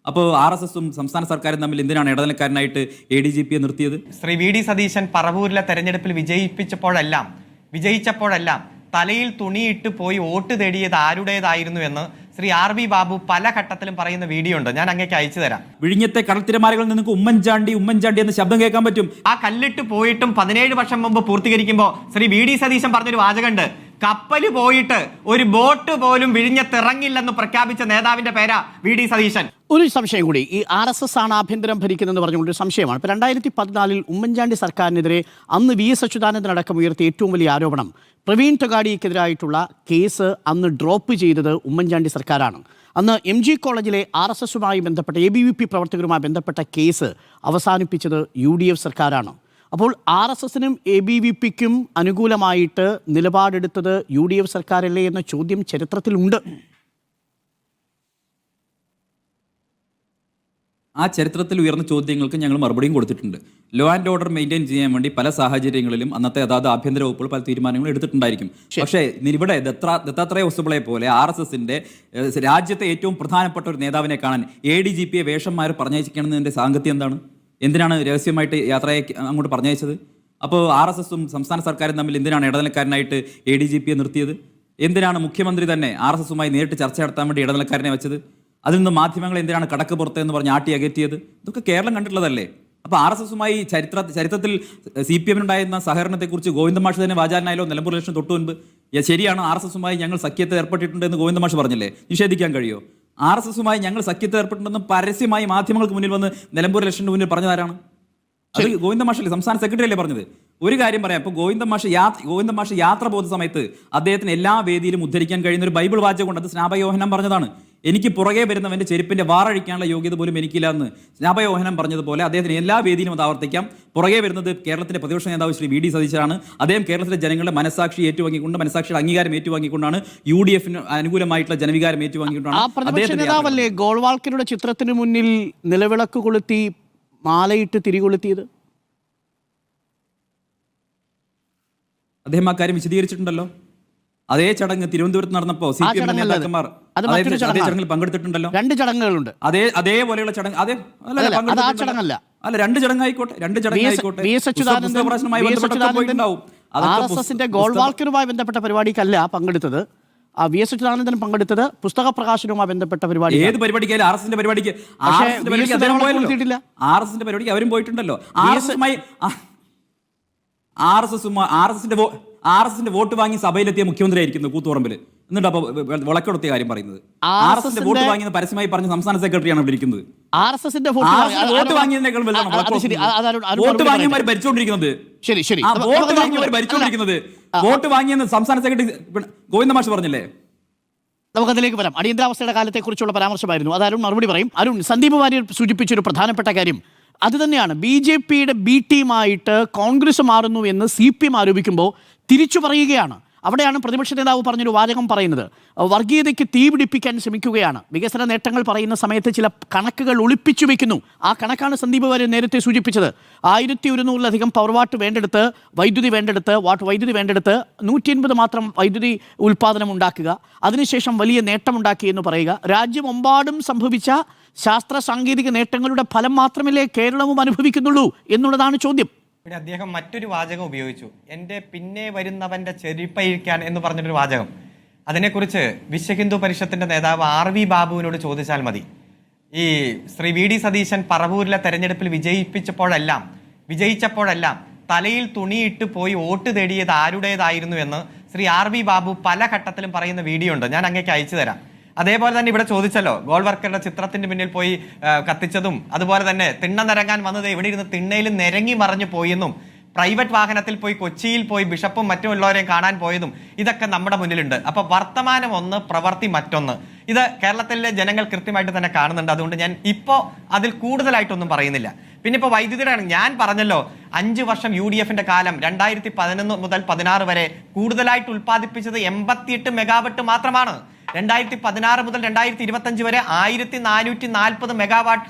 അപ്പോൾ RSSും സംസ്ഥാന സർക്കാരും തമ്മിൽ എന്തിനാണ് ഇടനിലക്കാരനായിട്ട് ADGP നിർത്തിയത്? ശ്രീ VD സതീശൻ പറവൂരിലെ തെരഞ്ഞെടുപ്പിൽ വിജയിച്ചപ്പോഴെല്ലാം തലയിൽ തുണിയിട്ട് പോയി വോട്ട് തേടിയത് ആരുടേതായിരുന്നു എന്ന് ശ്രീ RV ബാബു പല ഘട്ടത്തിലും പറയുന്ന വീഡിയോ ഉണ്ട്. ഞാൻ അങ്ങേക്ക് അയച്ചു തരാം. വിഴിഞ്ഞത്തെ കടൽത്തിരമാലകളിൽ നിങ്ങൾക്ക് ഉമ്മൻചാണ്ടി എന്ന ശബ്ദം കേൾക്കാൻ പറ്റും. ആ കല്ലിട്ട് പോയിട്ടും 17 വർഷം മുമ്പ് പൂർത്തീകരിക്കുമ്പോൾ ശ്രീ VD സതീശൻ പറഞ്ഞൊരു വാചകമുണ്ട്. കപ്പല് പോയിട്ട് ഒരു ബോട്ട് പോലും വിഴിഞ്ഞത്തിറങ്ങില്ലെന്ന് പ്രഖ്യാപിച്ച നേതാവിന്റെ പേരാ VD സതീശൻ. ഒരു സംശയം കൂടി, ഈ RSS ആണ് ആഭ്യന്തരം ഭരിക്കുന്നതെന്ന് പറഞ്ഞുകൊണ്ടൊരു സംശയമാണ്. ഇപ്പോൾ 2014 ഉമ്മൻചാണ്ടി സർക്കാരിനെതിരെ അന്ന് VS അച്യുതാനന്ദൻ അടക്കം ഉയർത്തിയ ഏറ്റവും വലിയ ആരോപണം പ്രവീൺ തൊഗാഡിയക്കെതിരായിട്ടുള്ള കേസ് അന്ന് ഡ്രോപ്പ് ചെയ്തത് ഉമ്മൻചാണ്ടി സർക്കാരാണ്. അന്ന് MG കോളേജിലെ RSSുമായി ബന്ധപ്പെട്ട ABVP പ്രവർത്തകരുമായി ബന്ധപ്പെട്ട കേസ് അവസാനിപ്പിച്ചത് UDF സർക്കാരാണ്. അപ്പോൾ RSSനും ABVPക്കും അനുകൂലമായിട്ട് നിലപാടെടുത്തത് UDF സർക്കാരല്ലേ എന്ന ചോദ്യം ചരിത്രത്തിലുണ്ട്. ആ ചരിത്രത്തിൽ ഉയർന്ന ചോദ്യങ്ങൾക്ക് ഞങ്ങൾ മറുപടിയും കൊടുത്തിട്ടുണ്ട്. ലോ ആൻഡ് ഓർഡർ മെയിൻറ്റെയിൻ ചെയ്യാൻ വേണ്ടി പല സാഹചര്യങ്ങളിലും അന്നത്തെ അതാത് ആഭ്യന്തര വകുപ്പുകൾ പല തീരുമാനങ്ങളും എടുത്തിട്ടുണ്ടായിരിക്കും. പക്ഷേ ഇവിടെ ദത്താത്രേയ ഹൊസബളെ പോലെ RSSന്റെ രാജ്യത്തെ ഏറ്റവും പ്രധാനപ്പെട്ട ഒരു നേതാവിനെ കാണാൻ ADGPയെ വേഷന്മാർ പറഞ്ഞയക്കണമെന്നതിൻ്റെ സാങ്കത്യം എന്താണ്? എന്തിനാണ് രഹസ്യമായിട്ട് യാത്രയെ അങ്ങോട്ട് പറഞ്ഞയച്ചത്? അപ്പോൾ RSSും സംസ്ഥാന സർക്കാരും തമ്മിൽ എന്തിനാണ് ഇടനിലക്കാരനായിട്ട് ADGPയെ നിർത്തിയത്? എന്തിനാണ് മുഖ്യമന്ത്രി തന്നെ RSSുമായി നേരിട്ട് ചർച്ച നടത്താൻ വേണ്ടി ഇടനിലക്കാരനെ വെച്ചത്? അതിൽ നിന്ന് മാധ്യമങ്ങൾ എന്തിനാണ് കടക്ക് പുറത്ത് എന്ന് പറഞ്ഞ് ആട്ടി അകറ്റിയത്? ഇതൊക്കെ കേരളം കണ്ടിട്ടുള്ളതല്ലേ? അപ്പോൾ RSSുമായി ചരിത്രത്തിൽ CPMനുണ്ടായിരുന്ന സഹകരണത്തെക്കുറിച്ച് ഗോവിന്ദമാഷ് തന്നെ വാചാലനായാലോ നിലമ്പൂർ ഇലക്ഷൻ തൊട്ടു മുൻപ്. ശരിയാണ്, RSSുമായി ഞങ്ങൾ സഖ്യത്തെ ഏർപ്പെട്ടിട്ടുണ്ട് എന്ന് ഗോവിന്ദമാഷ് പറഞ്ഞില്ലേ? നിഷേധിക്കാൻ കഴിയുമോ? RSSുമായി ഞങ്ങൾ സഖ്യത്തെ ഏർപ്പെട്ടിട്ടുണ്ടെന്ന് പരസ്യമായി മാധ്യമങ്ങൾക്ക് മുന്നിൽ വന്ന് നിലമ്പൂർ ഇലക്ഷന് മുന്നിൽ പറഞ്ഞതാരാണ്? അത് ഗോവിന്ദമാഷല്ലേ, സംസ്ഥാന സെക്രട്ടറി അല്ലേ പറഞ്ഞത്? ഒരു കാര്യം പറയാം, ഇപ്പോൾ ഗോവിന്ദമാഷ് യാത്ര പോകുന്ന സമയത്ത് അദ്ദേഹത്തിന് എല്ലാ വേദിയിലും ഉദ്ധരിക്കാൻ കഴിയുന്ന ഒരു ബൈബിൾ വാചകമുണ്ട്. അത് സ്നാപയോഹനം പറഞ്ഞതാണ്. എനിക്ക് പുറകെ വരുന്നവൻ്റെ ചെരുപ്പിൻ്റെ വാറഴിക്കാനുള്ള യോഗ്യത പോലും എനിക്കില്ല എന്ന് സ്നാപയോഹനം പറഞ്ഞതുപോലെ അദ്ദേഹത്തിന് എല്ലാ വേദിയിലും അത് ആവർത്തിക്കാം. പുറകെ വരുന്നത് കേരളത്തിൻ്റെ പ്രതിപക്ഷ നേതാവ് ശ്രീ VD സതീശനാണ്. അദ്ദേഹം കേരളത്തിലെ ജനങ്ങളുടെ മനസാക്ഷിയുടെ അംഗീകാരം ഏറ്റുവാങ്ങിക്കൊണ്ടാണ് UDFന് അനുകൂലമായിട്ടുള്ള ജനവികാരം ഏറ്റുവാങ്ങിക്കൊണ്ടാണ് ഗോൾവാൾക്കറുടെ ചിത്രത്തിന് മുന്നിൽ നിലവിളക്ക് കൊളുത്തി മാലയിട്ട് തിരികൊളുത്തിയത്. അദ്ദേഹം ആ കാര്യം വിശദീകരിച്ചിട്ടുണ്ടല്ലോ. അതേ ചടങ്ങ് തിരുവനന്തപുരത്ത് നടന്നപ്പോൾ CPM നേതാക്കന്മാർ ചടങ്ങിൽ പങ്കെടുത്തിട്ടുണ്ടല്ലോ. 2 ചടങ്ങുകളുണ്ട്. അതേപോലെയുള്ള ചടങ്ങ് അല്ല, 2 ചടങ്ങായിക്കോട്ടെ. RSSന്റെ ഗോൾവാൾക്കറുമായി ബന്ധപ്പെട്ട പരിപാടിക്കല്ല പങ്കെടുത്തത്. VS അച്യുതാനന്ദൻ പങ്കെടുത്തത് പുസ്തക പ്രകാശനവുമായി ബന്ധപ്പെട്ട പരിപാടി. ഏത് പരിപാടിക്കായാലും RSSന്റെ പരിപാടിക്ക് അവരും പോയിട്ടുണ്ടല്ലോ. RSSന്റെ വോട്ട് വാങ്ങി സഭയിലെത്തിയ മുഖ്യമന്ത്രി ആയിരിക്കുന്നു കൂത്തുപറമ്പിൽ. എന്നിട്ട് അപ്പൊ വിളക്കെടുത്തിയ കാര്യം പറയുന്നത് RSSന്റെ വോട്ട് വാങ്ങിയത് പരസ്യമായി പറഞ്ഞ സംസ്ഥാന സെക്രട്ടറിയാണ് ഇവിടെ ഇരിക്കുന്നത്. RSSന്റെ വോട്ട് വാങ്ങിയതിനേക്കാൾ വോട്ട് വാങ്ങിയവർ ഭരിച്ചുകൊണ്ടിരിക്കുന്നത്. വോട്ട് വാങ്ങിയെന്ന് സംസ്ഥാന സെക്രട്ടറി ഗോവിന്ദമാഷ് പറഞ്ഞില്ലേ? നമുക്കതിലേക്ക് വരാം. അടിയന്തരാവസ്ഥയുടെ കാലത്തെക്കുറിച്ചുള്ള പരാമർശമായിരുന്നു. അത് അരുൺ മറുപടി പറയും. അരുൺ, സന്ദീപ് വാര്യർ സൂചിപ്പിച്ചൊരു പ്രധാനപ്പെട്ട കാര്യം അതുതന്നെയാണ്. BJPയുടെ B ടീമായിട്ട് കോൺഗ്രസ് മാറുന്നു എന്ന് CPM ആരോപിക്കുമ്പോൾ തിരിച്ചു പറയുകയാണ്. അവിടെയാണ് പ്രതിപക്ഷ നേതാവ് പറഞ്ഞൊരു വാചകം പറയുന്നത്. വർഗീയതയ്ക്ക് തീ പിടിപ്പിക്കാൻ ശ്രമിക്കുകയാണ്. വികസന നേട്ടങ്ങൾ പറയുന്ന സമയത്ത് ചില കണക്കുകൾ ഒളിപ്പിച്ചു വെക്കുന്നു. ആ കണക്കാണ് സന്ദീപ് വാര്യർ നേരത്തെ സൂചിപ്പിച്ചത്. 1100-ലധികം പവർ വാട്ട് വേണ്ടെടുത്ത് വൈദ്യുതി വേണ്ടെടുത്ത് 150 മാത്രം വൈദ്യുതി ഉൽപ്പാദനം ഉണ്ടാക്കുക, അതിനുശേഷം വലിയ നേട്ടമുണ്ടാക്കി എന്ന് പറയുക. രാജ്യമെമ്പാടും സംഭവിച്ച ശാസ്ത്ര സാങ്കേതിക നേട്ടങ്ങളുടെ ഫലം മാത്രമല്ലേ കേരളവും അനുഭവിക്കുന്നുള്ളൂ എന്നുള്ളതാണ് ചോദ്യം. ഇവിടെ അദ്ദേഹം മറ്റൊരു വാചകം ഉപയോഗിച്ചു, എൻ്റെ പിന്നെ വരുന്നവൻ്റെ ചെരുപ്പഴിക്കാൻ എന്ന് പറഞ്ഞൊരു വാചകം. അതിനെക്കുറിച്ച് വിശ്വഹിന്ദു പരിഷത്തിന്റെ നേതാവ് RV ബാബുവിനോട് ചോദിച്ചാൽ മതി. ഈ ശ്രീ VD സതീശൻ പറവൂരിലെ തെരഞ്ഞെടുപ്പിൽ വിജയിച്ചപ്പോഴെല്ലാം തലയിൽ തുണിയിട്ട് പോയി വോട്ട് തേടിയത് ആരുടേതായിരുന്നു എന്ന് ശ്രീ RV ബാബു പല ഘട്ടത്തിലും പറയുന്ന വീഡിയോ ഉണ്ട്. ഞാൻ അങ്ങേക്ക് അയച്ചു തരാം. അതേപോലെ തന്നെ ഇവിടെ ചോദിച്ചല്ലോ, ഗോൾവർക്കറുടെ ചിത്രത്തിന്റെ മുന്നിൽ പോയി കത്തിച്ചതും, അതുപോലെ തന്നെ തിണ്ണ നിരങ്ങാൻ വന്നത് ഇവിടെ ഇരുന്ന് തിണ്ണയിൽ നിരങ്ങി മറിഞ്ഞു പോയെന്നും, പ്രൈവറ്റ് വാഹനത്തിൽ പോയി കൊച്ചിയിൽ പോയി ബിഷപ്പും മറ്റുള്ളവരെയും കാണാൻ പോയതും ഇതൊക്കെ നമ്മുടെ മുന്നിലുണ്ട്. അപ്പൊ വർത്തമാനം ഒന്ന്, പ്രവൃത്തി മറ്റൊന്ന്. ഇത് കേരളത്തിലെ ജനങ്ങൾ കൃത്യമായിട്ട് തന്നെ കാണുന്നുണ്ട്. അതുകൊണ്ട് ഞാൻ ഇപ്പോൾ അതിൽ കൂടുതലായിട്ടൊന്നും പറയുന്നില്ല. പിന്നെ ഇപ്പോൾ വൈദ്യുതിയുടെ ഞാൻ പറഞ്ഞല്ലോ, 5 വർഷം UDFന്റെ കാലം 2011 മുതൽ 16 വരെ കൂടുതലായിട്ട് ഉൽപ്പാദിപ്പിച്ചത് 88 മെഗാവാട്ട് മാത്രമാണ്. 2016 മുതൽ 2025 വരെ 1440 മെഗാവാട്ട്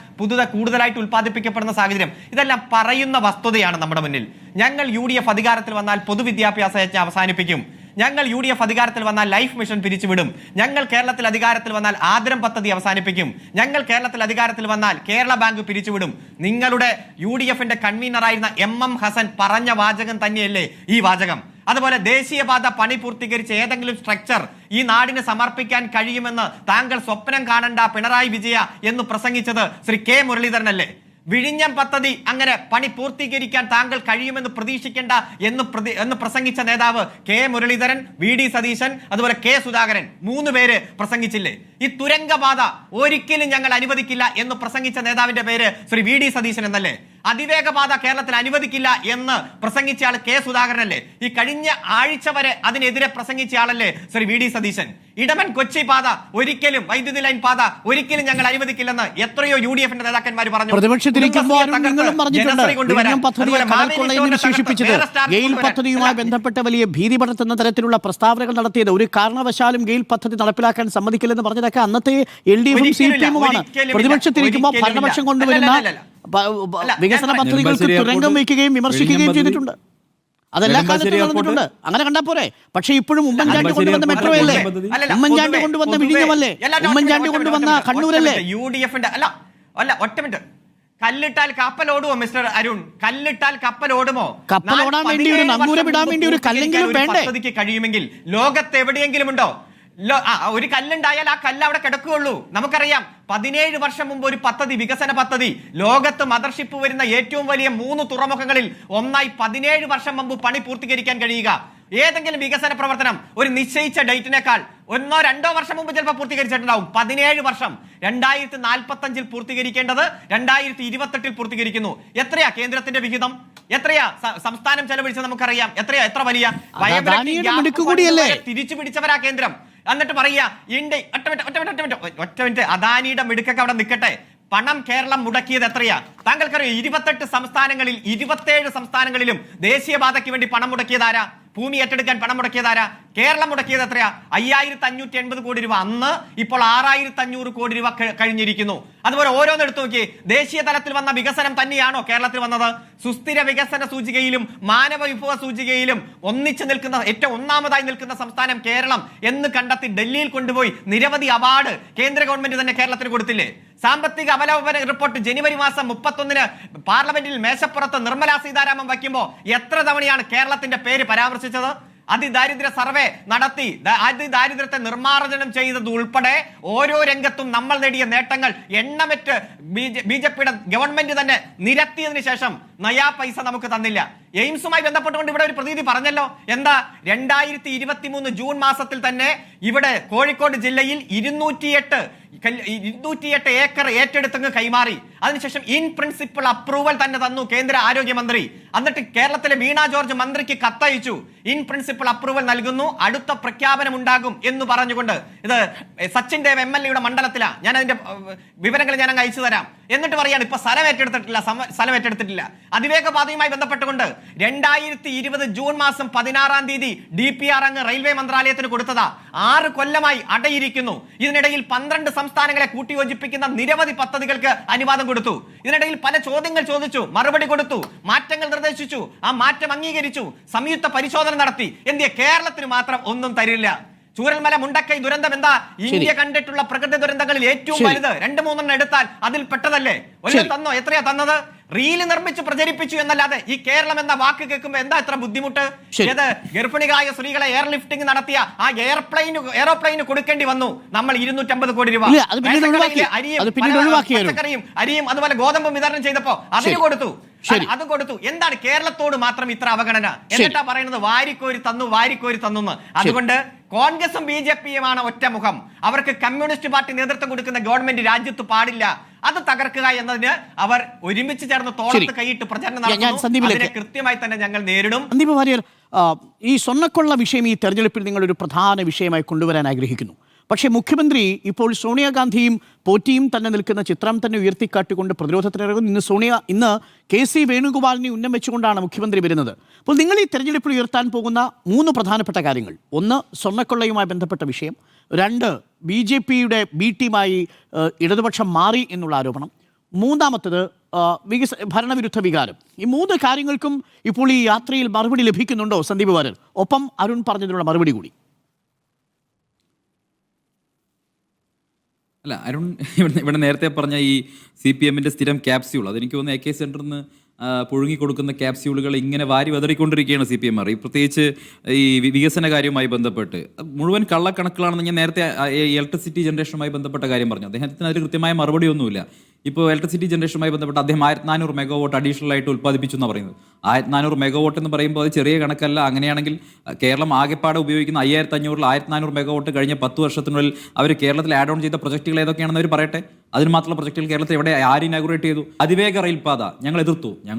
കൂടുതലായിട്ട് ഉൽപ്പാദിപ്പിക്കപ്പെടുന്ന സാഹചര്യം. ഇതെല്ലാം പറയുന്ന വസ്തുതയാണ് നമ്മുടെ മുന്നിൽ. ഞങ്ങൾ UDF അധികാരത്തിൽ വന്നാൽ പൊതുവിദ്യാഭ്യാസ യജ്ഞം അവസാനിപ്പിക്കും. ഞങ്ങൾ UDF അധികാരത്തിൽ വന്നാൽ ലൈഫ് മിഷൻ പിരിച്ചുവിടും, ഞങ്ങൾ കേരളത്തിൽ അധികാരത്തിൽ വന്നാൽ ആദരം പദ്ധതി അവസാനിപ്പിക്കും, ഞങ്ങൾ കേരളത്തിൽ അധികാരത്തിൽ വന്നാൽ കേരള ബാങ്ക് പിരിച്ചുവിടും. നിങ്ങളുടെ UDFന്റെ കൺവീനറായിരുന്ന MM ഹസൻ പറഞ്ഞ വാചകം തന്നെയല്ലേ ഈ വാചകം? അതുപോലെ ദേശീയപാത പണി പൂർത്തീകരിച്ച് ഏതെങ്കിലും സ്ട്രക്ചർ ഈ നാടിന് സമർപ്പിക്കാൻ കഴിയുമെന്ന് താങ്കൾ സ്വപ്നം കാണണ്ട പിണറായി വിജയ എന്ന് പ്രസംഗിച്ചത് ശ്രീ K മുരളീധരനല്ലേ? വിഴിഞ്ഞം പദ്ധതി അങ്ങനെ പണി പൂർത്തീകരിക്കാൻ താങ്കൾ കഴിയുമെന്ന് പ്രതീക്ഷിക്കേണ്ട എന്ന് പ്രസംഗിച്ച നേതാവ് K മുരളീധരൻ, VD സതീശൻ, അതുപോലെ K സുധാകരൻ, 3 പേര് പ്രസംഗിച്ചില്ലേ? ഈ തുരങ്കപാത ഒരിക്കലും ഞങ്ങൾ അനുവദിക്കില്ല എന്ന് പ്രസംഗിച്ച നേതാവിന്റെ പേര് ശ്രീ VD സതീശൻ എന്നല്ലേ? അതിവേഗപാത കേരളത്തിൽ അനുവദിക്കില്ല എന്ന് പ്രസംഗിച്ച ആൾ K സുധാകരനല്ലേ? ഈ കഴിഞ്ഞ ആഴ്ച വരെ അതിനെതിരെ പ്രസംഗിച്ച ആളല്ലേ ശ്രീ VD സതീശൻ? ഇടമൺ കൊച്ചി പാത ഒരിക്കലും, വൈദ്യുതി ലൈൻ പാത ഒരിക്കലും ഞങ്ങൾ അനുവദിക്കില്ലെന്ന് എത്രയോ UDFന്റെ നേതാക്കന്മാർ പറഞ്ഞു. ഗെയിൽ പദ്ധതിയുമായി ബന്ധപ്പെട്ട വലിയ ഭീതി പടർത്തുന്ന തരത്തിലുള്ള പ്രസ്താവനകൾ നടത്തിയത്, ഒരു കാരണവശാലും ഗെയിൽ പദ്ധതി നടപ്പിലാക്കാൻ സമ്മതിക്കില്ലെന്ന് പറഞ്ഞതൊക്കെ അന്നത്തെ LDFും CPM-ഉമാണ്. പ്രതിപക്ഷത്തിരിക്കുമ്പോൾ ഭരണപക്ഷം കൊണ്ടുവരുന്ന വികസന പദ്ധതികൾക്ക് തുരങ്കം വയ്ക്കുകയും വിമർശിക്കുകയും ചെയ്തിട്ടുണ്ട്. അതെല്ലാ കാലത്തും നടന്നിട്ടുണ്ട്. അങ്ങനെ കണ്ടാ പോരെ? പക്ഷെ ഇപ്പോഴും ഉമ്മൻചാണ്ടി കൊണ്ടുവന്ന മെട്രോ അല്ലേ? ഉമ്മൻചാണ്ടി കൊണ്ടുവന്ന വിഴിഞ്ഞമല്ലേ? ഉമ്മൻചാണ്ടി കൊണ്ടുവന്ന കണ്ണൂരല്ലേ? UDFന്റെ അല്ല ഒറ്റ മിനിറ്റ്. കല്ലിട്ടാൽ കപ്പലോടുമോ മിസ്റ്റർ അരുൺ? കല്ലിട്ടാൽ കപ്പലോടുമോ? കപ്പലോടാൻ വേണ്ടി ഒരു നങ്കൂരം ഇടാൻ വേണ്ടി ഒരു കല്ലെങ്കിലും വേണ്ടേ? പദ്ധതിക്ക് കഴിയുമെങ്കിൽ ലോകത്ത് എവിടെയെങ്കിലും ഉണ്ടോ? ഒരു കല്ലുണ്ടായാൽ ആ കല്ല് അവിടെ കിടക്കുകയുള്ളൂ. നമുക്കറിയാം 17 വർഷം മുമ്പ് ഒരു പദ്ധതി, വികസന പദ്ധതി, ലോകത്ത് മദർഷിപ്പ് വരുന്ന ഏറ്റവും വലിയ 3 തുറമുഖങ്ങളിൽ ഒന്നായി 17 വർഷം മുമ്പ് പണി പൂർത്തീകരിക്കാൻ കഴിയുക. ഏതെങ്കിലും വികസന പ്രവർത്തനം ഒരു നിശ്ചയിച്ച ഡേറ്റിനേക്കാൾ 1-2 വർഷം മുമ്പ് ചിലപ്പോൾ പൂർത്തീകരിച്ചിട്ടുണ്ടാവും. 17 വർഷം 2045 പൂർത്തീകരിക്കേണ്ടത് 2028 പൂർത്തീകരിക്കുന്നു. എത്രയാ കേന്ദ്രത്തിന്റെ വിഹിതം? എത്രയാ സംസ്ഥാനം ചെലവഴിച്ചത്? നമുക്കറിയാം എത്ര വലിയ തിരിച്ചു പിടിച്ചവരാ കേന്ദ്രം. എന്നിട്ട് പറയാ ഇന്ത്യ ഒറ്റ മിനിറ്റ് അദാനിയുടെ മിടുക്കൊക്കെ അവിടെ നിൽക്കട്ടെ. പണം കേരളം മുടക്കിയത് എത്രയാ? താങ്കൾക്കറിയാം 28 സംസ്ഥാനങ്ങളിൽ 27 സംസ്ഥാനങ്ങളിലും ദേശീയപാതയ്ക്ക് വേണ്ടി പണം മുടക്കിയതാരാ? ഭൂമി ഏറ്റെടുക്കാൻ പണം മുടക്കിയതാരാ? കേരളം മുടക്കിയത് എത്രയാ? 5580 കോടി രൂപ അന്ന്. ഇപ്പോൾ 6500 കോടി രൂപ കഴിഞ്ഞിരിക്കുന്നു. അതുപോലെ ഓരോന്നെടുത്ത് നോക്കി. ദേശീയ തലത്തിൽ വന്ന വികസനം തന്നെയാണോ കേരളത്തിൽ വന്നത്? സുസ്ഥിര വികസന സൂചികയിലും മാനവ വിഭവ സൂചികയിലും ഒന്നിച്ചു നിൽക്കുന്ന, ഏറ്റവും ഒന്നാമതായി നിൽക്കുന്ന സംസ്ഥാനം കേരളം എന്ന് കണ്ടെത്തി ഡൽഹിയിൽ കൊണ്ടുപോയി നിരവധി അവാർഡ് കേന്ദ്ര ഗവൺമെന്റ് തന്നെ കേരളത്തിന് കൊടുത്തില്ലേ? സാമ്പത്തിക അവലോകന റിപ്പോർട്ട് ജനുവരി മാസം 31 പാർലമെന്റിൽ മേശപ്പുറത്ത് നിർമ്മലാ സീതാരാമൻ വയ്ക്കുമ്പോൾ എത്ര തവണയാണ് കേരളത്തിന്റെ പേര് പരാമർശിച്ചത്? അതിദാരിദ്ര്യ സർവേ നടത്തി അതിദാരിദ്ര്യത്തെ നിർമ്മാർജ്ജനം ചെയ്തത് ഉൾപ്പെടെ ഓരോ രംഗത്തും നമ്മൾ നേടിയ നേട്ടങ്ങൾ എണ്ണമറ്റ് BJPയുടെ ഗവൺമെന്റ് തന്നെ നിരത്തിയതിനു ശേഷം നയാ പൈസ നമുക്ക് തന്നില്ല. എയിംസുമായി ബന്ധപ്പെട്ടുകൊണ്ട് ഇവിടെ ഒരു പ്രതീതി പറഞ്ഞല്ലോ. എന്താ? 2023 ജൂൺ മാസത്തിൽ തന്നെ ഇവിടെ കോഴിക്കോട് ജില്ലയിൽ 208 ഏക്കർ ഏറ്റെടുത്തങ്ങ് കൈമാറി. അതിനുശേഷം ഇൻ പ്രിൻസിപ്പിൾ അപ്രൂവൽ തന്നെ തന്നു കേന്ദ്ര ആരോഗ്യമന്ത്രി. എന്നിട്ട് കേരളത്തിലെ വീണ ജോർജ് മന്ത്രിക്ക് കത്തയച്ചു. ഇൻ പ്രിൻസിപ്പിൾ അപ്രൂവൽ നൽകുന്നു, അടുത്ത പ്രഖ്യാപനം ഉണ്ടാകും എന്ന് പറഞ്ഞുകൊണ്ട്. ഇത് സച്ചിൻ ദേവ് MLA-യുടെ മണ്ഡലത്തിലാണ്. ഞാൻ അതിന്റെ വിവരങ്ങൾ ഞാൻ അങ്ങ് അയച്ചു തരാം. എന്നിട്ട് പറയാണ് ഇപ്പൊ സ്ഥലം ഏറ്റെടുത്തിട്ടില്ല. അതിവേഗ പാതയുമായി ബന്ധപ്പെട്ടുകൊണ്ട് 2020 ജൂൺ മാസം 16-ാം തീയതി DPR അങ്ങ് റെയിൽവേ മന്ത്രാലയത്തിന് കൊടുത്തതാ. 6 കൊല്ലമായി അടയിരിക്കുന്നു. ഇതിനിടയിൽ 12 സംസ്ഥാനങ്ങളെ കൂട്ടിയോജിപ്പിക്കുന്ന നിരവധി പദ്ധതികൾക്ക് അനുവാദം കൊടുത്തു. ഇതിനിടയിൽ പല ചോദ്യങ്ങൾ ചോദിച്ചു, മറുപടി കൊടുത്തു, മാറ്റങ്ങൾ നിർദ്ദേശിച്ചു, ആ മാറ്റം അംഗീകരിച്ചു, സംയുക്ത പരിശോധന നടത്തി. എന്തിയെ കേരളത്തിന് മാത്രം ഒന്നും തരില്ല? ചൂരൽമല മുണ്ടക്കൈ ദുരന്തം എന്താ? ഇന്ത്യ കണ്ടിട്ടുള്ള പ്രകൃതി ദുരന്തങ്ങളിൽ ഏറ്റവും വലുത്. 2-3 എടുത്താൽ അതിൽ പെട്ടതല്ലേ? തന്നോ? എത്രയാ തന്നത്? റീല് നിർമ്മിച്ച് പ്രചരിപ്പിച്ചു എന്നല്ലാതെ ഈ കേരളം എന്ന വാക്ക് കേൾക്കുമ്പോ എന്താ ഇത്ര ബുദ്ധിമുട്ട്? ഏത് ഗർഭിണികളായ സ്ത്രീകളെ എയർലിഫ്റ്റിംഗ് നടത്തിയ ആ എയറോപ്ലെയിന് കൊടുക്കേണ്ടി വന്നു നമ്മൾ 250 കോടി രൂപ. അരിയും അതുപോലെ ഗോതമ്പും വിതരണം ചെയ്തപ്പോ അതിന് കൊടുത്തു. അത് കൊടുത്തു. എന്താണ് കേരളത്തോട് മാത്രം ഇത്ര അവഗണന? എന്നിട്ടാ പറയുന്നത് വാരിക്കോരി തന്നു. അതുകൊണ്ട് കോൺഗ്രസും BJPയുമാണ് ഒറ്റമുഖം. അവർക്ക് കമ്മ്യൂണിസ്റ്റ് പാർട്ടി നേതൃത്വം കൊടുക്കുന്ന ഗവൺമെന്റ് രാജ്യത്ത് പാടില്ല. അത് തകർക്കുക എന്നതിന് അവർ ഒരുമിച്ച് ചേർന്ന് തോളത്ത് കൈയിട്ട് പ്രചരണം നടത്തുന്നു. കൃത്യമായി തന്നെ ഞങ്ങൾ നേരിടും. സന്ദീപ് വാര്യർ, ഈ സ്വർണ്ണക്കൊള്ള വിഷയം ഈ തെരഞ്ഞെടുപ്പിൽ നിങ്ങൾ ഒരു പ്രധാന വിഷയമായി കൊണ്ടുവരാൻ ആഗ്രഹിക്കുന്നു. പക്ഷേ മുഖ്യമന്ത്രി ഇപ്പോൾ സോണിയാഗാന്ധിയും പോറ്റിയും തന്നെ നിൽക്കുന്ന ചിത്രം തന്നെ ഉയർത്തിക്കാട്ടിക്കൊണ്ട് പ്രതിരോധത്തിനിറങ്ങുന്നു. ഇന്ന് KC വേണുഗോപാലിനെ ഉന്നം വെച്ചുകൊണ്ടാണ് മുഖ്യമന്ത്രി വരുന്നത്. അപ്പോൾ നിങ്ങൾ ഈ തെരഞ്ഞെടുപ്പിൽ ഉയർത്താൻ പോകുന്ന 3 പ്രധാനപ്പെട്ട കാര്യങ്ങൾ: 1, സ്വർണ്ണക്കൊള്ളയുമായി ബന്ധപ്പെട്ട വിഷയം; 2, BJPയുടെ B ടീമായി ഇടതുപക്ഷം മാറി എന്നുള്ള ആരോപണം; മൂന്നാമത്തത് ഭരണവിരുദ്ധ വികാരം. ഈ മൂന്ന് കാര്യങ്ങൾക്കും ഇപ്പോൾ ഈ യാത്രയിൽ മറുപടി ലഭിക്കുന്നുണ്ടോ സന്ദീപ് വാര്യർ? ഒപ്പം അരുൺ പറഞ്ഞതിനുള്ള മറുപടി കൂടി. അല്ല, അരുൺ ഇവിടെ നേരത്തെ പറഞ്ഞ ഈ CPM-ന്റെ സ്ഥിരം ക്യാപ്സ്യൂൾ, അതെനിക്ക് തോന്നുന്നു AK സെന്ററിൽ നിന്ന് പുഴുങ്ങി കൊടുക്കുന്ന ക്യാപ്സ്യൂളുകൾ ഇങ്ങനെ വാരി വെതറിക്കൊണ്ടിരിക്കുകയാണ് CPM-മാർ. ഈ പ്രത്യേകിച്ച് ഈ വികസന കാര്യവുമായി ബന്ധപ്പെട്ട് മുഴുവൻ കള്ളക്കണക്കുകളാണെന്ന് ഞാൻ നേരത്തെ ഇലക്ട്രിസിറ്റി ജനറേഷനുമായി ബന്ധപ്പെട്ട കാര്യം പറഞ്ഞു. അദ്ദേഹത്തിന് അതിൽ കൃത്യമായ മറുപടി ഒന്നുമില്ല. ഇപ്പോൾ ഇലക്ട്രിസിറ്റി ജനറേഷനുമായി ബന്ധപ്പെട്ട് അദ്ദേഹം 1400 മെഗാവാട്ട് അഡീഷണൽ ആയിട്ട് ഉൽപ്പാദിപ്പിച്ചു എന്നാണ് പറയുന്നത്. 1400 മെഗാവാട്ട് എന്ന് പറയുമ്പോൾ അത് ചെറിയ കണക്കല്ല. അങ്ങനെയാണെങ്കിൽ കേരളം ആകെപ്പാടെ ഉപയോഗിക്കുന്ന 5500-ൽ 1400 മെഗാവാട്ട് കഴിഞ്ഞ 10 വർഷത്തിനുള്ളിൽ അവർ കേരളത്തിൽ ആഡ് ഓൺ ചെയ്ത പ്രൊജക്റ്റുകൾ ഏതൊക്കെയാണെന്ന് അവർ പറയട്ടെ. അതിന് മാത്രമുള്ള പ്രൊജക്റ്റുകൾ കേരളത്തിൽ എവിടെ ആര് ഇനാഗുറേറ്റ് ചെയ്തു? അതിവേഗ റെയിൽപാത ഞങ്ങൾ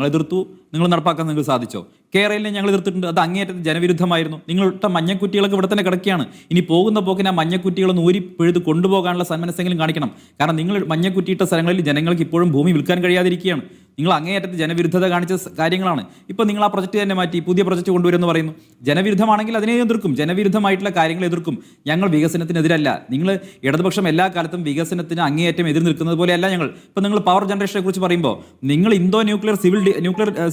എതിർത്തു. നിങ്ങൾ നടപ്പാക്കാൻ നിങ്ങൾക്ക് സാധിച്ചോ? കേരളയിൽ ഞങ്ങൾ എതിർത്തിട്ടുണ്ട്. അത് അങ്ങേയറ്റം ജനവിരുദ്ധമായിരുന്നു. നിങ്ങളിട്ട മഞ്ഞക്കുറ്റികളൊക്കെ ഇവിടെ തന്നെ കിടക്കുകയാണ്. ഇനി പോകുന്ന പോക്കിന് ആ മഞ്ഞക്കുറ്റികളൊന്ന് ഊരി പിഴുത് കൊണ്ടുപോകാനുള്ള സന്മനസ്സെങ്കിലും കാണിക്കണം. കാരണം നിങ്ങൾ മഞ്ഞക്കുറ്റിയിട്ട സ്ഥലങ്ങളിൽ ജനങ്ങൾക്ക് ഇപ്പോഴും ഭൂമി വിൽക്കാൻ കഴിയാതിരിക്കുകയാണ്. നിങ്ങൾ അങ്ങേയറ്റത്ത് ജനവിരുദ്ധത കാണിച്ച കാര്യങ്ങളാണ്. ഇപ്പോൾ നിങ്ങൾ ആ പ്രൊജക്റ്റ് തന്നെ മാറ്റി പുതിയ പ്രൊജക്റ്റ് കൊണ്ടുവരുമെന്ന് പറയുന്നു. ജനവിരുദ്ധമാണെങ്കിൽ അതിനെ എതിർക്കും, ജനവിരുദ്ധമായിട്ടുള്ള കാര്യങ്ങൾ എതിർക്കും. ഞങ്ങൾ വികസനത്തിനെതിരല്ല. നിങ്ങൾ ഇടതുപക്ഷം എല്ലാ കാലത്തും വികസനത്തിന് അങ്ങേയറ്റം എതിർ നിൽക്കുന്നത് പോലെയല്ല ഞങ്ങൾ. ഇപ്പോൾ നിങ്ങൾ പവർ ജനറേഷനെ കുറിച്ച് പറയുമ്പോൾ നിങ്ങൾ ഇന്തോ ന്യൂക്ലിയർ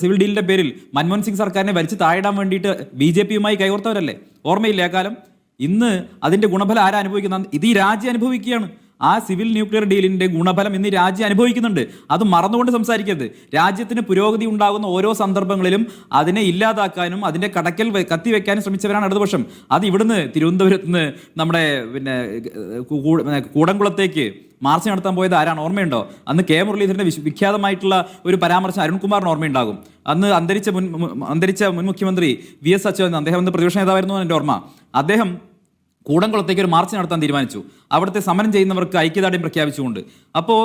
സിവിൽ ഡീലിന്റെ പേരിൽ മൻമോഹൻ സിംഗ് സർക്കാരിനെ വലിച്ച് താഴെടാൻ വേണ്ടിയിട്ട് BJP-യുമായി കൈകോർത്തവരല്ലേ? ഓർമ്മയില്ല ആ കാലം? ഇന്ന് അതിന്റെ ഗുണഫലം ആരാ അനുഭവിക്കുന്നത്? ഇത് ഈ രാജ്യം അനുഭവിക്കുകയാണ്. ആ സിവിൽ ന്യൂക്ലിയർ ഡീലിന്റെ ഗുണഫലം ഇന്ന് രാജ്യം അനുഭവിക്കുന്നുണ്ട്. അത് മറന്നുകൊണ്ട് സംസാരിക്കരുത്. രാജ്യത്തിന് പുരോഗതി ഉണ്ടാകുന്ന ഓരോ സന്ദർഭങ്ങളിലും അതിനെ ഇല്ലാതാക്കാനും അതിന്റെ കടക്കൽ കത്തിവെക്കാനും ശ്രമിച്ചവരാണ് ഇടതുപക്ഷം. അത് ഇവിടുന്ന് തിരുവനന്തപുരത്ത് നിന്ന് നമ്മുടെ കൂടംകുളത്തേക്ക് മാർച്ച് നടത്താൻ പോയത് ആരാണ്? ഓർമ്മയുണ്ടോ? അന്ന് K. മുരളീധരന്റെ വിഖ്യാതമായിട്ടുള്ള ഒരു പരാമർശം അരുൺകുമാറിന് ഓർമ്മയുണ്ടാകും. അന്ന് അന്തരിച്ച മുൻ മുഖ്യമന്ത്രി VS അച്യുതാനന്ദൻ, അദ്ദേഹം അന്ന് പ്രതിപക്ഷ നേതാവായിരുന്നു എൻ്റെ ഓർമ്മ. അദ്ദേഹം കൂടംകുളത്തേക്ക് ഒരു മാർച്ച് നടത്താൻ തീരുമാനിച്ചു. അവിടുത്തെ സമരം ചെയ്യുന്നവർക്ക് ഐക്യദാർഢ്യം പ്രഖ്യാപിച്ചുകൊണ്ട്. അപ്പോൾ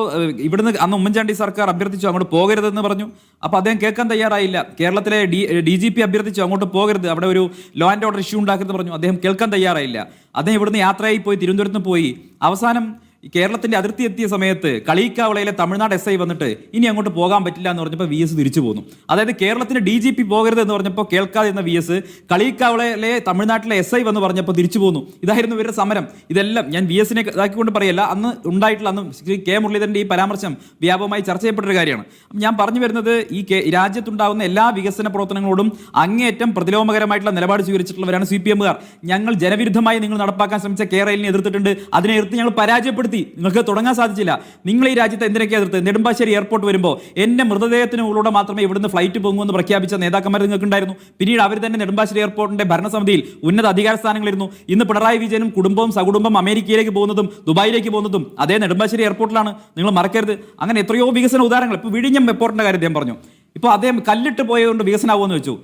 ഇവിടുന്ന് അന്ന് ഉമ്മൻചാണ്ടി സർക്കാർ അഭ്യർത്ഥിച്ചു അങ്ങോട്ട് പോകരുതെന്ന് പറഞ്ഞു. അപ്പോൾ അദ്ദേഹം കേൾക്കാൻ തയ്യാറായില്ല. കേരളത്തിലെ DGP അഭ്യർത്ഥിച്ചു അങ്ങോട്ട് പോകരുത്, അവിടെ ഒരു ലോ ആൻഡ് ഓർഡർ ഇഷ്യൂ ഉണ്ടാക്കരുത് പറഞ്ഞു. അദ്ദേഹം കേൾക്കാൻ തയ്യാറായില്ല. അദ്ദേഹം ഇവിടുന്ന് യാത്രയായി പോയി തിരുവനന്തപുരത്ത് പോയി. അവസാനം കേരളത്തിന്റെ അതിർത്തി എത്തിയ സമയത്ത് കളിയിക്കാവളയിലെ തമിഴ്നാട് SI വന്നിട്ട് ഇനി അങ്ങോട്ട് പോകാൻ പറ്റില്ല എന്ന് പറഞ്ഞപ്പോൾ VS തിരിച്ചു പോന്നു. അതായത് കേരളത്തിന് DGP പോകരുത് എന്ന് പറഞ്ഞപ്പോൾ കേൾക്കാതിരുന്ന VS കളിയിക്കാവളയിലെ തമിഴ്നാട്ടിലെ SI വന്ന് പറഞ്ഞപ്പോൾ തിരിച്ചു പോന്നു. ഇതായിരുന്നു ഇവരുടെ സമരം. ഇതെല്ലാം ഞാൻ VS-നെ ഇതാക്കിക്കൊണ്ട് പറയല്ല. അന്ന് ഉണ്ടായിട്ടുള്ള ശ്രീ K. മുരളീധരന്റെ ഈ പരാമർശം വ്യാപകമായി ചർച്ച ചെയ്യപ്പെട്ടൊരു കാര്യമാണ്. ഞാൻ പറഞ്ഞു വരുന്നത് ഈ രാജ്യത്തുണ്ടാകുന്ന എല്ലാ വികസന പ്രവർത്തനങ്ങളോടും അങ്ങേയറ്റം പ്രതിലോമകരമായിട്ടുള്ള നിലപാട് സ്വീകരിച്ചിട്ടുള്ളവരാണ് CPM-കാർ. ഞങ്ങൾ ജനവിരുദ്ധമായി നിങ്ങൾ നടപ്പാക്കാൻ ശ്രമിച്ച കേരളിനെ എതിർത്തിട്ടുണ്ട്. അതിനെ എതിർത്ത് ഞങ്ങൾ പരാജയപ്പെടുത്തി. നിങ്ങൾക്ക് തുടങ്ങാൻ സാധിച്ചില്ല. നിങ്ങൾ ഈ രാജ്യത്തെ എന്തിനൊക്കെ എതിർത്ത്? നെടുമ്പാശ്ശേരി എയർപോർട്ട് വരുമ്പോൾ എന്റെ മൃതദേഹത്തിന് ഉള്ളിലൂടെ മാത്രമേ ഇവിടുന്ന് ഫ്ലൈറ്റ് പോകുമെന്ന് പ്രഖ്യാപിച്ച നേതാക്കന്മാർ നിങ്ങൾക്കുണ്ടായിരുന്നു. പിന്നീട് അവർ തന്നെ നെടുമ്പാശ്ശേരി എയർപോർട്ടിന്റെ ഭരണസമിതിയിൽ ഉന്നത അധികാര സ്ഥാനങ്ങളിരുന്നു. ഇന്ന് പിണറായി വിജയനും കുടുംബവും സകുടുംബം അമേരിക്കയിലേക്ക് പോകുന്നതും ദുബായിലേക്ക് പോകുന്നതും അതേ നെടുമ്പാശ്ശേരി എയർപോർട്ടിലാണ്. നിങ്ങൾ മറക്കരുത്. അങ്ങനെ എത്രയോ വികസന ഉദാഹരണങ്ങൾ. ഇപ്പോൾ വിഴിഞ്ഞം എയർപോർട്ടിന്റെ കാര്യം അദ്ദേഹം പറഞ്ഞു. ഇപ്പോൾ അദ്ദേഹം കല്ലിട്ട് പോയതുകൊണ്ട് വികസനമാവുമെന്ന് വെച്ചു.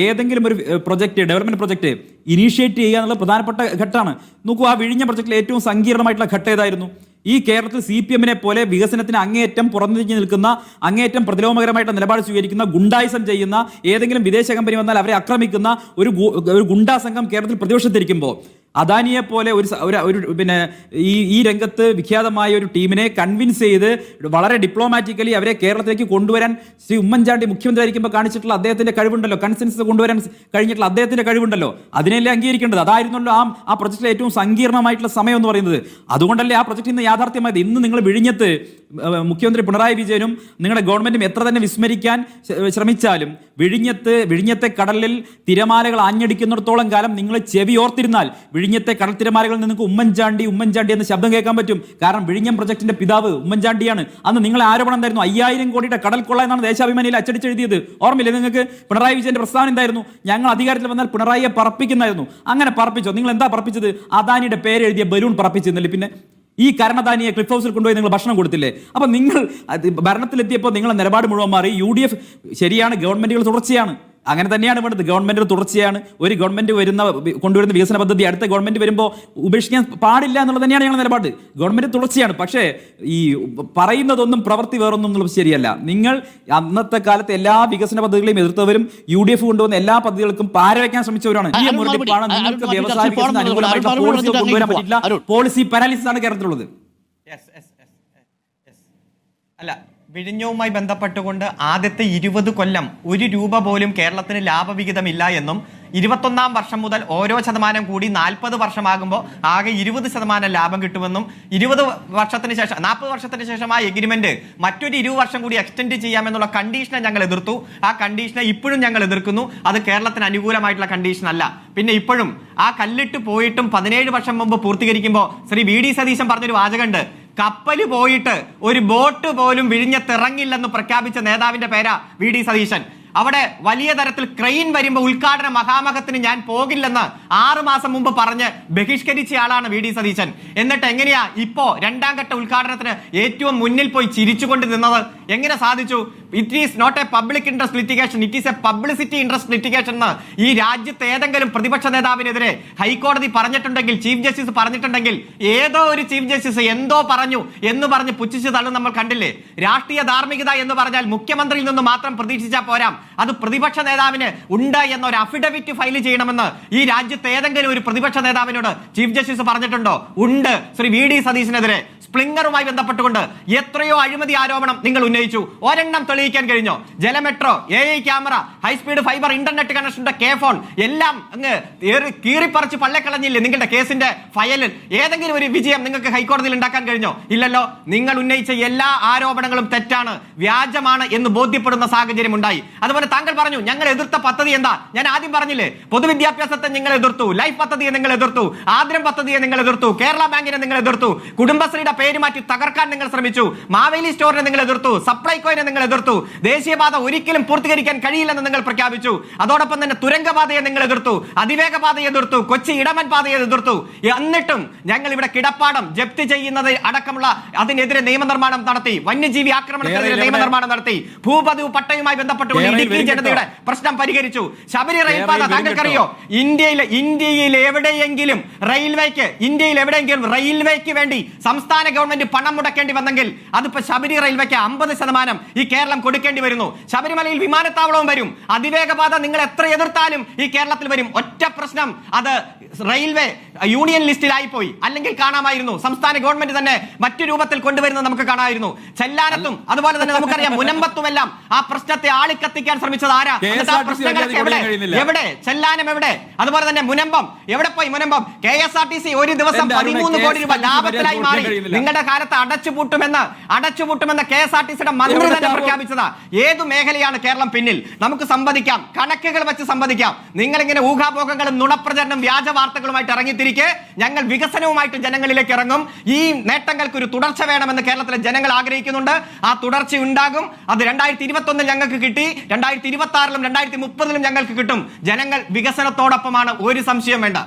ഏതെങ്കിലും ഒരു ഡെവലപ്മെന്റ് പ്രൊജക്ട് ഇനീഷ്യേറ്റ് ചെയ്യുക എന്നുള്ള പ്രധാനപ്പെട്ട ഘട്ടമാണ്. നോക്കൂ, ആ വിഴിഞ്ഞ പ്രൊജക്റ്റിൽ ഏറ്റവും സങ്കീർണമായിട്ടുള്ള ഘട്ടം ഏതായിരുന്നു? ഈ കേരളത്തിൽ CPM-നെ പോലെ വികസനത്തിന് അങ്ങേയറ്റം പുറംതിരിഞ്ഞ് നിൽക്കുന്ന, അങ്ങേയറ്റം പ്രതിലോമകരമായിട്ട് നിലപാട് സ്വീകരിക്കുന്ന, ഗുണ്ടായിസം ചെയ്യുന്ന, ഏതെങ്കിലും വിദേശ കമ്പനി വന്നാൽ അവരെ ആക്രമിക്കുന്ന ഒരു ഗുണ്ടാ സംഘം കേരളത്തിൽ പ്രതിപക്ഷത്തിരിക്കുമ്പോൾ അദാനിയെ പോലെ ഒരു ഈ രംഗത്ത് വിഖ്യാതമായ ഒരു ടീമിനെ കൺവിൻസ് ചെയ്ത് വളരെ ഡിപ്ലോമാറ്റിക്കലി അവരെ കേരളത്തിലേക്ക് കൊണ്ടുവരാൻ ശ്രീ ഉമ്മൻചാണ്ടി മുഖ്യമന്ത്രി ആയിരിക്കുമ്പോൾ കാണിച്ചിട്ടുള്ള അദ്ദേഹത്തിന്റെ കഴിവുണ്ടല്ലോ, കൺസെൻസസ് കൊണ്ടുവരാൻ കഴിഞ്ഞിട്ടുള്ള അദ്ദേഹത്തിന്റെ കഴിവുണ്ടല്ലോ, അതിനെല്ലാം അംഗീകരിക്കേണ്ടത്. അതായിരുന്നല്ലോ ആ പ്രൊജക്റ്റിലെ ഏറ്റവും സങ്കീർണമായിട്ടുള്ള സമയം എന്ന് പറയുന്നത്. അതുകൊണ്ടല്ലേ ആ പ്രൊജക്ട് ഇന്ന് യാഥാർത്ഥ്യമായത്. ഇന്ന് നിങ്ങൾ വിഴിഞ്ഞത്ത് മുഖ്യമന്ത്രി പിണറായി വിജയനും നിങ്ങളുടെ ഗവൺമെന്റും എത്ര തന്നെ വിസ്മരിക്കാൻ ശ്രമിച്ചാലും വിഴിഞ്ഞത്തെ കടലിൽ തിരമാലകൾ ആഞ്ഞടിക്കുന്നിടത്തോളം കാലം നിങ്ങൾ ചെവി ഓർത്തിരുന്നാൽ വിഴിഞ്ഞത്തെ കടൽ തിരമാലകളിൽ നിങ്ങൾക്ക് ഉമ്മൻചാണ്ടി എന്ന ശബ്ദം കേൾക്കാൻ പറ്റും. കാരണം വിഴിഞ്ഞം പ്രൊജക്ടിന്റെ പിതാവ് ഉമ്മൻചാണ്ടിയാണ്. അന്ന് നിങ്ങളെ ആരോപണം എന്തായിരുന്നു? 5000 കോടിയുടെ കടൽ കൊള്ള എന്നാണ് ദേശാഭിമാനിയിൽ അച്ചടിച്ചെഴുതിയത്. ഓർമ്മയില്ലേ നിങ്ങൾക്ക്? പിണറായി വിജയന്റെ പ്രസ്താവന എന്തായിരുന്നു? ഞങ്ങൾ അധികാരത്തിൽ വന്നാൽ പിണറായിയെ പറപ്പിക്കുന്നതായിരുന്നു. അങ്ങനെ പറപ്പിച്ചോ? നിങ്ങൾ എന്താ പറപ്പിച്ചത്? അദാനിയുടെ പേര് എഴുതിയ ബലൂൺ പറപ്പിച്ചിരുന്നില്ല. പിന്നെ ഈ കരുണാദാനിയെ ക്ലിഫ് ഹൗസിൽ കൊണ്ടുപോയി നിങ്ങൾ ഭക്ഷണം കൊടുത്തില്ലേ? അപ്പം നിങ്ങൾ ഭരണത്തിലെത്തിയപ്പോൾ നിങ്ങളെ നിലപാട് മുഴുവൻ മാറി. UDF ശരിയാണ്, ഗവൺമെന്റുകൾ തുടർച്ചയാണ്, അങ്ങനെ തന്നെയാണ് വേണ്ടത്. ഗവൺമെന്റ് തുടർച്ചയാണ്. ഒരു ഗവൺമെന്റ് കൊണ്ടുവരുന്ന വികസന പദ്ധതി അടുത്ത ഗവൺമെന്റ് വരുമ്പോൾ ഉപേക്ഷിക്കാൻ പാടില്ല എന്നുള്ളത് തന്നെയാണ് ഞങ്ങളുടെ നിലപാട്. ഗവൺമെന്റ് തുടർച്ചയാണ്. പക്ഷേ ഈ പറയുന്നതൊന്നും പ്രവൃത്തി വേറൊന്നും എന്നുള്ളത് ശരിയല്ല. നിങ്ങൾ അന്നത്തെ കാലത്ത് എല്ലാ വികസന പദ്ധതികളെയും എതിർത്തവരും UDF കൊണ്ടുവന്ന എല്ലാ പദ്ധതികൾക്കും പാരവയ്ക്കാൻ ശ്രമിച്ചവരാണ്. നിങ്ങൾക്ക് വ്യവസായ വികസന അനുകൂലമായിട്ടുള്ള പോളിസികൾ കൊണ്ടുവരാൻ പറ്റില്ല. പോളിസി പാരാലിസിസ് ആണ് കേരളത്തിലുള്ളത്. അല്ല, വിഴിഞ്ഞവുമായി ബന്ധപ്പെട്ടുകൊണ്ട് ആദ്യത്തെ 20 കൊല്ലം 1 രൂപ പോലും കേരളത്തിന് ലാഭവിഹിതമില്ല എന്നും 21-ാം വർഷം മുതൽ ഓരോ ശതമാനം കൂടി 40 വർഷമാകുമ്പോൾ ആകെ 20% ലാഭം കിട്ടുമെന്നും 40 വർഷത്തിന് ശേഷം ആ എഗ്രിമെന്റ് മറ്റൊരു 20 വർഷം കൂടി എക്സ്റ്റെൻഡ് ചെയ്യാമെന്നുള്ള കണ്ടീഷനെ ഞങ്ങൾ എതിർത്തു. ആ കണ്ടീഷനെ ഇപ്പോഴും ഞങ്ങൾ എതിർക്കുന്നു. അത് കേരളത്തിന് അനുകൂലമായിട്ടുള്ള കണ്ടീഷൻ അല്ല. പിന്നെ ഇപ്പോഴും ആ കല്ലിട്ട് പോയിട്ടും 17 വർഷം മുമ്പ് പൂർത്തീകരിക്കുമ്പോൾ ശ്രീ വി ഡി സതീശൻ പറഞ്ഞൊരു വാചകമുണ്ട്, കപ്പല് പോയിട്ട് ഒരു ബോട്ട് പോലും വിഴിഞ്ഞത്തിറങ്ങില്ലെന്ന് പ്രഖ്യാപിച്ച നേതാവിന്റെ പേരാ വി ഡി സതീശൻ. അവിടെ വലിയ തരത്തിൽ ക്രെയിൻ വരുമ്പോൾ ഉദ്ഘാടന മഹാമഹത്തിന് ഞാൻ പോകില്ലെന്ന് 6 മാസം മുമ്പ് പറഞ്ഞ് ബഹിഷ്കരിച്ച ആളാണ് വി ഡി സതീശൻ. എന്നിട്ട് എങ്ങനെയാ ഇപ്പോ 2ാം ഘട്ട ഉദ്ഘാടനത്തിന് ഏറ്റവും മുന്നിൽ പോയി ചിരിച്ചുകൊണ്ട് നിന്നത്? എങ്ങനെ സാധിച്ചു? It is not a public interest litigation, it is a publicity interest litigation എന്ന് ഈ രാജ്യത്ത് ഏതെങ്കിലും പ്രതിപക്ഷ നേതാവിനെതിരെ ഹൈക്കോടതി പറഞ്ഞിട്ടുണ്ടെങ്കിൽ, ചീഫ് ജസ്റ്റിസ് പറഞ്ഞിട്ടുണ്ടെങ്കിൽ, ഏതോ ഒരു ചീഫ് ജസ്റ്റിസ് എന്തോ പറഞ്ഞു എന്ന് പറഞ്ഞ് പുച്ഛിച്ച് തള്ളും നമ്മൾ കണ്ടില്ലേ? രാഷ്ട്രീയ ധാർമ്മികത എന്ന് പറഞ്ഞാൽ മുഖ്യമന്ത്രിയിൽ നിന്ന് മാത്രം പ്രതീക്ഷിച്ചാൽ പോരാ, അത് പ്രതിപക്ഷ നേതാവിന് ഉണ്ട് എന്നൊരു അഫിഡവിറ്റ് ഫയൽ ചെയ്യണമെന്ന് ഈ രാജ്യത്ത് ഏതെങ്കിലും ഒരു പ്രതിപക്ഷ നേതാവിനോട് ചീഫ് ജസ്റ്റിസ് പറഞ്ഞിട്ടുണ്ടോ? ഉണ്ട്. ശ്രീ വി ഡി സതീശനെതിരെ സ്പ്ലിംഗറുമായി ബന്ധപ്പെട്ടുകൊണ്ട് എത്രയോ അഴിമതി ആരോപണം നിങ്ങൾ ഉന്നയിച്ചു. ഒരെണ്ണം തെളിയിക്കാൻ കഴിഞ്ഞോ? ജലമെട്രോ, AI camera, high speed fibre internet കണക്ഷന്റെ ഫോൺ എല്ലാം അങ്ങ് കീറിപ്പറിച്ച് പള്ളക്കളഞ്ഞില്ലേ നിങ്ങളുടെ കേസിന്റെ ഫയലിൽ? ഏതെങ്കിലും ഒരു വിജയം നിങ്ങൾക്ക് ഹൈക്കോടതിയിൽ ഉണ്ടാക്കാൻ കഴിഞ്ഞോ? ഇല്ലല്ലോ. നിങ്ങൾ ഉന്നയിച്ച എല്ലാ ആരോപണങ്ങളും തെറ്റാണ്, വ്യാജമാണ് എന്ന് ബോധ്യപ്പെടുന്ന സാഹചര്യം ഉണ്ടായി. അതുപോലെ താങ്കൾ പറഞ്ഞു ഞങ്ങൾ എതിർത്ത പദ്ധതി എന്താ? ഞാൻ ആദ്യം പറഞ്ഞില്ലേ, പൊതുവിദ്യാഭ്യാസത്തെ നിങ്ങൾ എതിർത്തു, ലൈഫ് പദ്ധതിയെ നിങ്ങൾ എതിർത്തു, ആദ്രം പദ്ധതിയെ നിങ്ങൾ എതിർത്തു, കേരള ബാങ്കിനെ നിങ്ങൾ എതിർത്തു, കുടുംബശ്രീയുടെ പേര് മാറ്റി തകർക്കാൻ നിങ്ങൾ ശ്രമിച്ചു, മാവേലി സ്റ്റോറിനെ നിങ്ങൾ എതിർത്തു, സപ്ലൈകോയെ നിങ്ങൾ എതിർത്തു, ദേശീയപാത ഒരിക്കലും പൂർത്തീകരിക്കാൻ കഴിയില്ലെന്ന് നിങ്ങൾ പ്രഖ്യാപിച്ചു. അതോടൊപ്പം തന്നെ തുരങ്കപാതയെ നിങ്ങൾ എതിർത്തു, അതിവേഗ പാതയെ എതിർത്തു, കൊച്ചി ഇടമൻ പാതയെ എതിർത്തു. എന്നിട്ടും ഞങ്ങൾ ഇവിടെ കിടപ്പാടം ജപ്തി ചെയ്യുന്നത് അടക്കമുള്ള അതിനെതിരെ നിയമനിർമ്മാണം നടത്തി, വന്യജീവി ആക്രമണത്തിനെതിരെ നിയമനിർമ്മാണം നടത്തി, ഭൂപതിവ് പട്ടയുമായി ബന്ധപ്പെട്ടുകൊണ്ട് ഇടുക്കി ജനതയുടെ പ്രശ്നം പരിഹരിച്ചു. ശബരി റെയിൽപാത താങ്കൾക്കറിയോ? ഇന്ത്യയിൽ എവിടെയെങ്കിലും റെയിൽവേക്ക് വേണ്ടി സംസ്ഥാന ഗവൺമെന്റ് പണം മുടക്കേണ്ടി വന്നെങ്കിൽ അതിപ്പോ ശബരി റെയിൽവേക്ക് 50% ഈ കേരളം കൊടുക്കേണ്ടി വരുന്നു. ശബരിമലയിൽ വിമാനത്താവളവും വരും. അതിവേഗപാത നിങ്ങൾ എത്ര എതിർത്താലും ഈ കേരളത്തിൽ വരും. ഒറ്റ പ്രശ്നം, അത് റെയിൽവേ യൂണിയൻ ലിസ്റ്റിലായി പോയി, അല്ലെങ്കിൽ കാണാമായിരുന്നു. സംസ്ഥാന ഗവൺമെന്റ് തന്നെ മറ്റു രൂപത്തിൽ കൊണ്ടുവരുന്നത് നമുക്ക് കാണാമായിരുന്നു. ചെല്ലാനത്തും അതുപോലെ തന്നെ നമുക്കറിയാം മുനമ്പത്തുമെല്ലാം ആ പ്രശ്നത്തെ ആളിക്കത്തിക്കാൻ ശ്രമിച്ചത് ആരാ? എവിടെ ചെല്ലാനം? എവിടെ? അതുപോലെ തന്നെ മുനമ്പം എവിടെ പോയി? മുനമ്പം KSRTC ഒരു ദിവസം 13 കോടി രൂപ ലാഭത്തിലായി മാറി. നിങ്ങളുടെ കാലത്ത് അടച്ചുപൂട്ടുമെന്ന് KSRTCയുടെ മന്ത്രി തന്നെ പ്രഖ്യാപിച്ചതാ. ഏതു മേഖലയാണ് കേരളം പിന്നിൽ? നമുക്ക് സംവദിക്കാം, കണക്കുകൾ വെച്ച് സംവദിക്കാം. നിങ്ങൾ ഇങ്ങനെ ഊഹാഭോഗങ്ങളും നുണപ്രചരണം വ്യാജ വാർത്തകളുമായിട്ട് ഇറങ്ങിത്തിരിക്കെ ഞങ്ങൾ വികസനവുമായിട്ട് ജനങ്ങളിലേക്ക് ഇറങ്ങും. ഈ നേട്ടങ്ങൾക്ക് ഒരു തുടർച്ച വേണമെന്ന് കേരളത്തിലെ ജനങ്ങൾ ആഗ്രഹിക്കുന്നുണ്ട്. ആ തുടർച്ച ഉണ്ടാകും. അത് 2021 ഞങ്ങൾക്ക് കിട്ടി, 2026-ലും 2030-ലും ഞങ്ങൾക്ക് കിട്ടും. ജനങ്ങൾ വികസനത്തോടൊപ്പമാണ്, ഒരു സംശയം വേണ്ട.